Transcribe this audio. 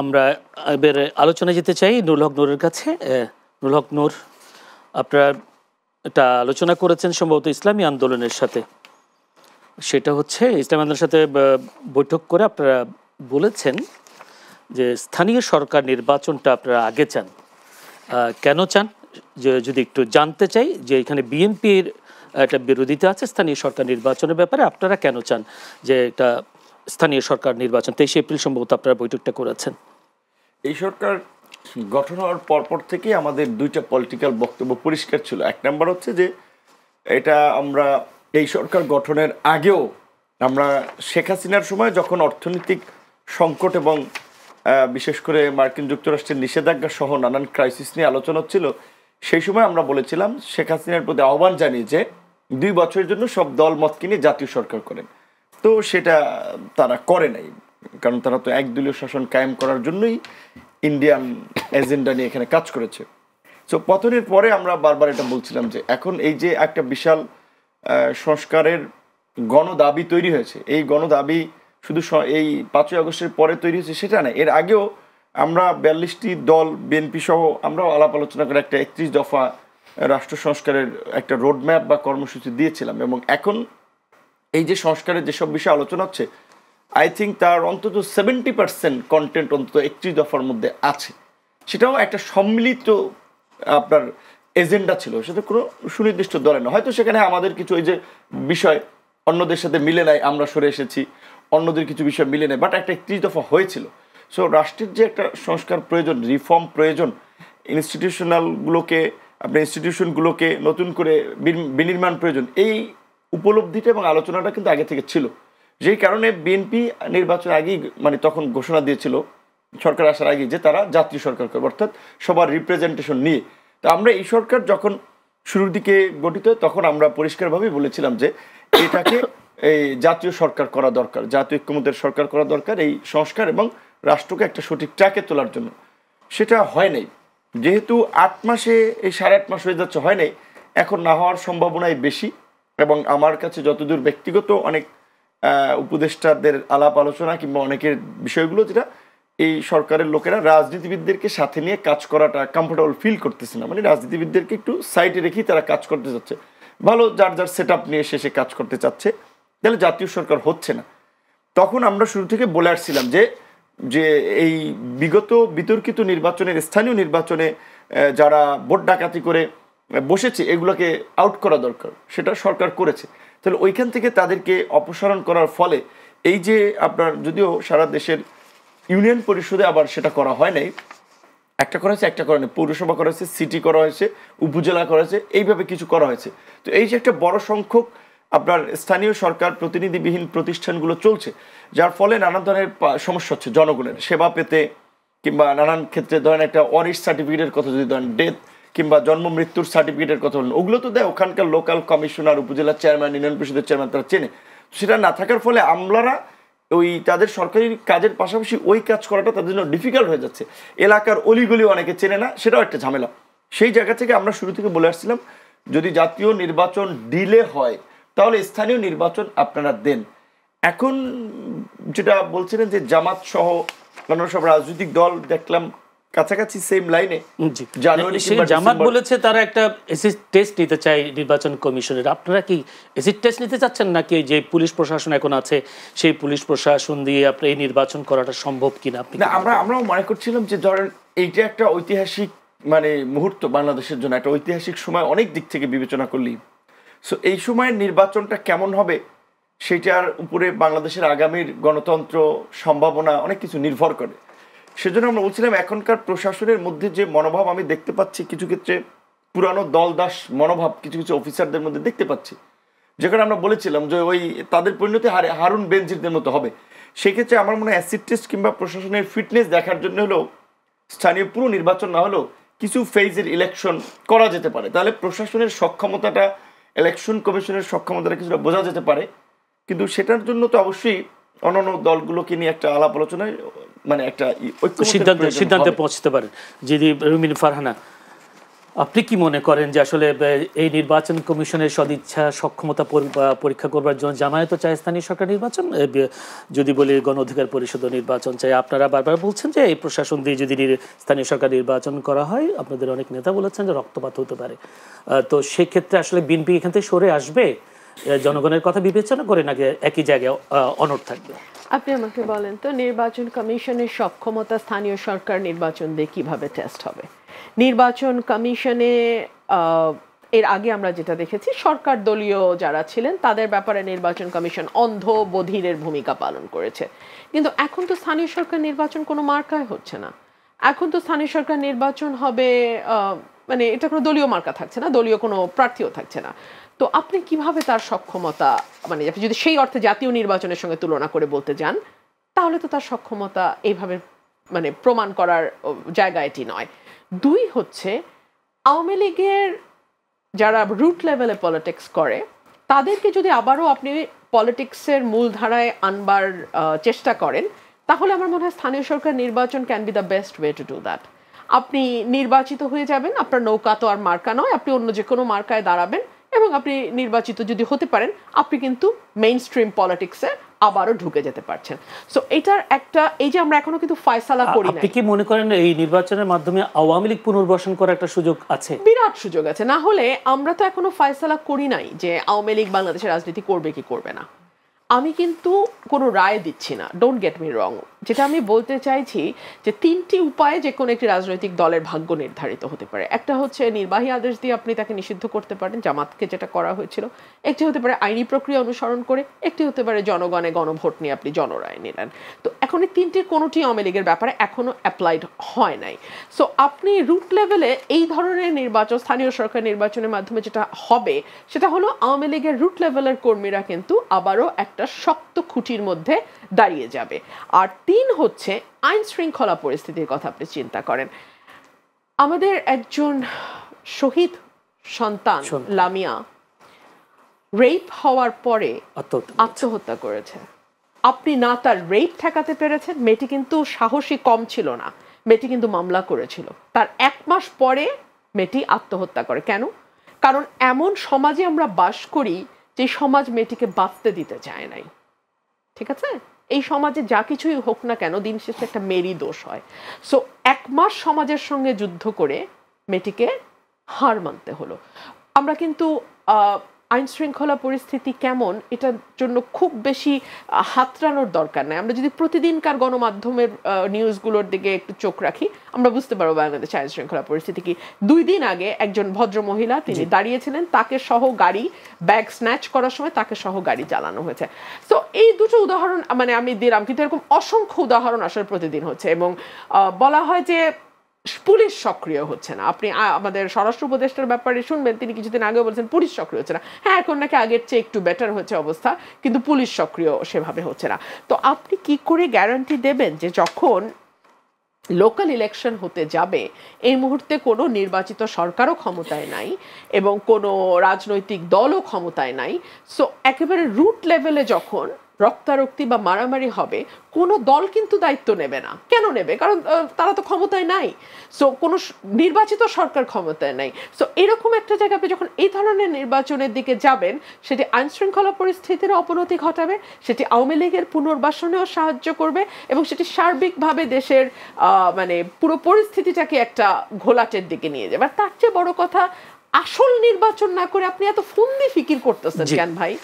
আমরা এবার আলোচনায় যেতে চাই নুরুল হক নূরের কাছে। নুরুল হক নূর, আপনারা একটা আলোচনা করেছেন সম্ভবত ইসলামী আন্দোলনের সাথে, সেটা হচ্ছে ইসলামী আন্দোলনের সাথে বৈঠক করে আপনারা বলেছেন যে স্থানীয় সরকার নির্বাচনটা আপনারা আগে চান। কেন চান যে যদি একটু জানতে চাই, যে এখানে বিএনপির একটা বিরোধিতা আছে স্থানীয় সরকার নির্বাচনের ব্যাপারে, আপনারা কেন চান যে একটা স্থানীয় সরকার নির্বাচন? 23 এপ্রিল সম্ভবত আপনারা বৈঠকটা করেছেন। এই সরকার গঠন হওয়ার পরপর থেকে আমাদের দুইটা পলিটিক্যাল বক্তব্য পরিষ্কার ছিল। এক নাম্বার হচ্ছে যে এটা আমরা এই সরকার গঠনের আগেও আমরা শেখ হাসিনার সময় যখন অর্থনৈতিক সংকট এবং বিশেষ করে মার্কিন যুক্তরাষ্ট্রের নিষেধাজ্ঞা সহ নানান ক্রাইসিস নিয়ে আলোচনা হচ্ছিল, সেই সময় আমরা বলেছিলাম শেখ হাসিনার প্রতি আহ্বান জানিয়ে যে 2 বছরের জন্য সব দল মত কিনে জাতীয় সরকার করেন। তো সেটা তারা করে নাই, কারণ তারা তো একদলীয় শাসন কায়েম করার জন্যই ইন্ডিয়ান এজেন্ডা নিয়ে এখানে কাজ করেছে। সো পতনের পরে আমরা বারবার এটা বলছিলাম যে এখন এই যে একটা বিশাল সংস্কারের গণদাবি তৈরি হয়েছে, এই গণদাবি শুধু এই 5ই আগস্টের পরে তৈরি হয়েছে সেটা না, এর আগেও আমরা 42টি দল বিএনপি সহ আমরাও আলাপ আলোচনা করে একটা 31 দফা রাষ্ট্র সংস্কারের একটা রোডম্যাপ বা কর্মসূচি দিয়েছিলাম। এবং এখন এই যে সংস্কারের যেসব বিষয়ে আলোচনা হচ্ছে, আই থিঙ্ক তার অন্তত 70% কন্টেন্ট অন্তত 31 দফার মধ্যে আছে। সেটাও একটা সম্মিলিত আপনার এজেন্ডা ছিল, সেটা কোনো সুনির্দিষ্ট দলে না। হয়তো সেখানে আমাদের কিছু এই যে বিষয় অন্যদের সাথে মিলে নাই, আমরা সরে এসেছি, অন্যদের কিছু বিষয় মিলে নেয়, বাট একটা 31 দফা হয়েছিল। সো রাষ্ট্রের যে একটা সংস্কার প্রয়োজন, রিফর্ম প্রয়োজন, ইনস্টিটিউশনগুলোকে নতুন করে বিনির্মাণ প্রয়োজন, এই উপলব্ধিটা এবং আলোচনাটা কিন্তু আগে থেকে ছিল। যেই কারণে বিএনপি নির্বাচন আগেই মানে তখন ঘোষণা দিয়েছিল সরকার আসার আগে যে তারা জাতীয় সরকার করবে, অর্থাৎ সবার রিপ্রেজেন্টেশন নিয়ে। তো আমরা এই সরকার যখন শুরুর দিকে গঠিত তখন আমরা পরিষ্কারভাবেই বলেছিলাম যে এটাকে এই জাতীয় সরকার করা দরকার, জাতীয় ঐক্যমত্যের সরকার করা দরকার এই সংস্কার এবং রাষ্ট্রকে একটা সঠিক ট্র্যাকে তোলার জন্য। সেটা হয় নাই, যেহেতু 8 মাসে এই 8.5 মাস হয়ে যাচ্ছে, হয় নাই, এখন না হওয়ার সম্ভাবনাই বেশি। এবং আমার কাছে যতদূর ব্যক্তিগত অনেক উপদেষ্টাদের আলাপ আলোচনা কিংবা অনেকের বিষয়গুলো, যেটা এই সরকারের লোকেরা রাজনীতিবিদদেরকে সাথে নিয়ে কাজ করাটা কমফোর্টেবল ফিল করতেছে না, মানে রাজনীতিবিদদেরকে একটু সাইডে রেখেই তারা কাজ করতে চাচ্ছে, ভালো যার যার সেট আপ নিয়ে শেষে কাজ করতে চাচ্ছে, তাহলে জাতীয় সরকার হচ্ছে না। তখন আমরা শুরু থেকে বলে আসছিলাম যে এই বিগত বিতর্কিত নির্বাচনের, স্থানীয় নির্বাচনে যারা ভোট ডাকাতি করে বসেছে এগুলোকে আউট করা দরকার, সেটা সরকার করেছে। তাহলে ওইখান থেকে তাদেরকে অপসারণ করার ফলে এই যে আপনার, যদিও সারা দেশের ইউনিয়ন পরিষদে আবার সেটা করা হয় নাই, একটা করা হয়েছে, একটা করা নেই, পৌরসভা করা হয়েছে, সিটি করা হয়েছে, উপজেলা করা হয়েছে, এইভাবে কিছু করা হয়েছে। তো এই যে একটা বড় সংখ্যক আপনার স্থানীয় সরকার প্রতিনিধিবিহীন প্রতিষ্ঠানগুলো চলছে, যার ফলে নানান ধরনের সমস্যা হচ্ছে জনগণের সেবা পেতে, কিংবা নানান ক্ষেত্রে ধরেন একটা অনিশ সার্টিফিকেটের কথা যদি ধরেন, ডেথ কিংবা জন্ম মৃত্যুর সার্টিফিকেটের কথা বলেন, ওগুলো তো দেয় ওখানকার লোকাল কমিশনার, উপজেলা চেয়ারম্যান, ইউনিয়ন পরিষদের চেয়ারম্যান, তারা চেনে। সেটা না থাকার ফলে আমলারা ওই তাদের সরকারি কাজের পাশাপাশি ওই কাজ করাটা তাদের জন্য ডিফিকাল্ট হয়ে যাচ্ছে। এলাকার অলিগলি অনেকে চেনে না, সেটাও একটা ঝামেলা। সেই জায়গা থেকে আমরা শুরু থেকে বলে আসছিলাম যদি জাতীয় নির্বাচন ডিলে হয় তাহলে স্থানীয় নির্বাচন আপনারা দেন। এখন যেটা বলছিলেন যে জামাত সহ অন্য সব রাজনৈতিক দল দেখলাম কাছাকাছি সেম লাইনে, জানুয়ারি জামাত বলেছে তারা একটা এসিড টেস্ট নিতে চায় নির্বাচন কমিশনের। আপনারা কি এসিড টেস্ট নিতে চাচ্ছেন নাকি যে পুলিশ প্রশাসন এখন আছে সেই পুলিশ প্রশাসন দিয়ে আপনার এই নির্বাচন করাটা সম্ভব কিনা? আপনি আমরাও মনে করছিলাম যে ধরেন এইটা একটা ঐতিহাসিক মানে মুহূর্ত বাংলাদেশের জন্য, একটা ঐতিহাসিক সময় অনেক দিক থেকে বিবেচনা করলি। সো এই সময়ের নির্বাচনটা কেমন হবে সেটার উপরে বাংলাদেশের আগামীর গণতন্ত্র সম্ভাবনা অনেক কিছু নির্ভর করে। সেজন্য আমরা বলছিলাম এখনকার প্রশাসনের মধ্যে যে মনোভাব আমি দেখতে পাচ্ছি, কিছু ক্ষেত্রে পুরানো দলদাস মনোভাব কিছু কিছু অফিসারদের মধ্যে দেখতে পাচ্ছি, যেখানে আমরা বলেছিলাম যে ওই তাদের পরিণতি হারুন বেনজিরদের মতো হবে। সেক্ষেত্রে আমার মনে হয় অ্যাসিড টেস্ট কিংবা প্রশাসনের ফিটনেস দেখার জন্য হলেও স্থানীয় পুরো নির্বাচন না হলেও কিছু ফেজের ইলেকশন করা যেতে পারে, তাহলে প্রশাসনের সক্ষমতাটা, ইলেকশন কমিশনের সক্ষমতাটা কিছুটা বোঝা যেতে পারে। কিন্তু সেটার জন্য তো অবশ্যই অন্যান্য দলগুলোকে নিয়ে একটা আলাপ আলোচনায় মানে একটা সিদ্ধান্তে পৌঁছতে পারেন। যদি রুমিন ফারহানা, আপনি কি মনে করেন যে আসলে এই নির্বাচন কমিশনের সদিচ্ছা সক্ষমতা পরীক্ষা করবার জন্য জামায়াত চায় স্থানীয় সরকার নির্বাচন, যদি বলি গণ অধিকার পরিষদ নির্বাচন চাই? আপনারা বারবার বলছেন যে এই প্রশাসন দিয়ে যদি স্থানীয় সরকার নির্বাচন করা হয়, আপনাদের অনেক নেতা বলেছেন যে রক্তপাত হতে পারে। তো সেক্ষেত্রে আসলে বিএনপি এখান থেকে সরে আসবে জনগণের কথা বিবেচনা করে, নাকি একই জায়গায় অনড় থাকবে? আপনি আমাকে বলেন তো, নির্বাচন কমিশনের সক্ষমতা স্থানীয় সরকার নির্বাচন দিয়ে কিভাবে টেস্ট হবে? নির্বাচন কমিশনে এর আগে আমরা যেটা দেখেছি, সরকার দলীয় যারা ছিলেন তাদের ব্যাপারে নির্বাচন কমিশন অন্ধ বধিরের ভূমিকা পালন করেছে। কিন্তু এখন তো স্থানীয় সরকার নির্বাচন কোনো মার্কায় হচ্ছে না। এখন তো স্থানীয় সরকার নির্বাচন হবে, মানে এটা কোনো দলীয় মার্কা থাকছে না, দলীয় কোনো প্রার্থীও থাকছে না। তো আপনি কিভাবে তার সক্ষমতা, মানে আপনি যদি সেই অর্থে জাতীয় নির্বাচনের সঙ্গে তুলনা করে বলতে যান, তাহলে তো তার সক্ষমতা এইভাবে মানে প্রমাণ করার জায়গা এটি নয়। দুই হচ্ছে, আওয়ামী লীগের যারা রুট লেভেলে পলিটিক্স করে তাদেরকে যদি আবারও আপনি পলিটিক্সের মূলধারায় আনবার চেষ্টা করেন, তাহলে আমার মনে হয় স্থানীয় সরকার নির্বাচন can be the best way to do that. আপনি নির্বাচিত হয়ে যাবেন, আপনার নৌকা তো আর মার্কা নয়, আপনি অন্য যে কোনো মার্কায় দাঁড়াবেন এবং আপনি নির্বাচিত যদি হতে পারেন, আপনি কিন্তু মেইন স্ট্রিম পলিটিক্সে আবারও ঢুকে যেতে পারছেন। সো এটার একটা, এই যে আমরা এখনো কিন্তু ফয়সালা করি না। আপনি কি মনে করেন এই নির্বাচনের মাধ্যমে আওয়ামী লীগ পুনর্বাসন করার একটা সুযোগ আছে? বিরাট সুযোগ আছে। না হলে আমরা তো এখনো ফয়সালা করি নাই যে আওয়ামী লীগ বাংলাদেশের রাজনীতি করবে কি করবে না। আমি কিন্তু কোনো রায় দিচ্ছি না, ডোন্ট গেট মি রং। যেটা আমি বলতে চাইছি যে তিনটি উপায়ে যে কোনো একটি রাজনৈতিক দলের ভাগ্য নির্ধারিত হতে পারে। একটা হচ্ছে নির্বাহী আদেশ দিয়ে আপনি তাকে নিষিদ্ধ করতে পারেন, জামাতকে যেটা করা হয়েছিল। একটি হতে পারে আইনি প্রক্রিয়া অনুসরণ করে, একটি হতে পারে জনগণে গণভোট নিয়ে আপনি জনরায় নিলেন। তো এখন এই তিনটির কোনোটি আওয়ামী লীগের ব্যাপারে এখনো অ্যাপ্লাইড হয় নাই। সো আপনি রুট লেভেলে এই ধরনের নির্বাচন, স্থানীয় সরকার নির্বাচনের মাধ্যমে যেটা হবে সেটা হলো আওয়ামী লীগের রুট লেভেলের কর্মীরা কিন্তু আবারও একটা শক্ত খুঁটির মধ্যে দাঁড়িয়ে যাবে। আর তিন হচ্ছে আইন শৃঙ্খলা পরিস্থিতির কথা আপনি চিন্তা করেন। আমাদের একজন শহীদ সন্তান লামিয়া রেপ হওয়ার পরে আত্মহত্যা করেছে। আপনি না তার রেপ ঠেকাতে পেরেছেন, মেয়েটি কিন্তু সাহসী কম ছিল না, মেয়েটি কিন্তু মামলা করেছিল। তার 1 মাস পরে মেয়েটি আত্মহত্যা করে। কেন? কারণ এমন সমাজে আমরা বাস করি যে সমাজ মেয়েটিকে বাঁচতে দিতে চায় নাই। ঠিক আছে? এই সমাজে যা কিছুই হোক না কেন, দিন শেষে একটা মেয়েরই দোষ হয়। সো 1 মাস সমাজের সঙ্গে যুদ্ধ করে মেয়েটিকে হার মানতে হলো। আমরা কিন্তু আইন শৃঙ্খলা পরিস্থিতি কেমন এটার জন্য খুব বেশি হাতড়ানোর দরকার নাই। আমরা যদি প্রতিদিনকার গণমাধ্যমের নিউজগুলোর দিকে একটু চোখ রাখি, আমরা বুঝতে পারবো বাংলাদেশের আইন শৃঙ্খলা পরিস্থিতি কি। 2 দিন আগে একজন ভদ্র মহিলা তিনি দাঁড়িয়েছিলেন, তাকে সহ গাড়ি ব্যাগ স্ন্যাচ করার সময় তাকে সহ গাড়ি চালানো হয়েছে। সো এই দুটো উদাহরণ মানে আমি দিলাম, কিন্তু এরকম অসংখ্য উদাহরণ আসলে প্রতিদিন হচ্ছে। এবং বলা হয় যে পুলিশ সক্রিয় হচ্ছে না। আপনি আমাদের স্বরাষ্ট্র উপদেষ্টার ব্যাপারে শুনবেন, তিনি কিছুদিন আগেও বলছেন পুলিশ সক্রিয় হচ্ছে না। হ্যাঁ, এখন নাকি আগের চেয়ে একটু বেটার হচ্ছে অবস্থা, কিন্তু পুলিশ সক্রিয় সেভাবে হচ্ছে না। তো আপনি কি করে গ্যারান্টি দেবেন যে যখন লোকাল ইলেকশন হতে যাবে, এই মুহূর্তে কোনো নির্বাচিত সরকারও ক্ষমতায় নাই এবং কোনো রাজনৈতিক দলও ক্ষমতায় নাই। সো একেবারে রুট লেভেলে যখন রক্তারক্তি বা মারামারি হবে, কোনো দল কিন্তু দায়িত্ব নেবে না। কেন নেবে? কারণ তারা তো ক্ষমতায় নাই। সো কোনো নির্বাচিত সরকার ক্ষমতায় নাই। সো এরকম একটা জায়গায় আপনি যখন এই ধরনের নির্বাচনের দিকে যাবেন, সেটি আইন শৃঙ্খলা পরিস্থিতির অবনতি ঘটাবে, সেটি আওয়ামী লীগের পুনর্বাসনেও সাহায্য করবে এবং সেটি সার্বিকভাবে দেশের মানে পুরো পরিস্থিতিটাকে একটা ঘোলাটের দিকে নিয়ে যাবে। আর তার চেয়ে বড় কথা, আসল নির্বাচন না করে আপনি এত ফন্দি ফিকির করতেছেন কেন ভাই?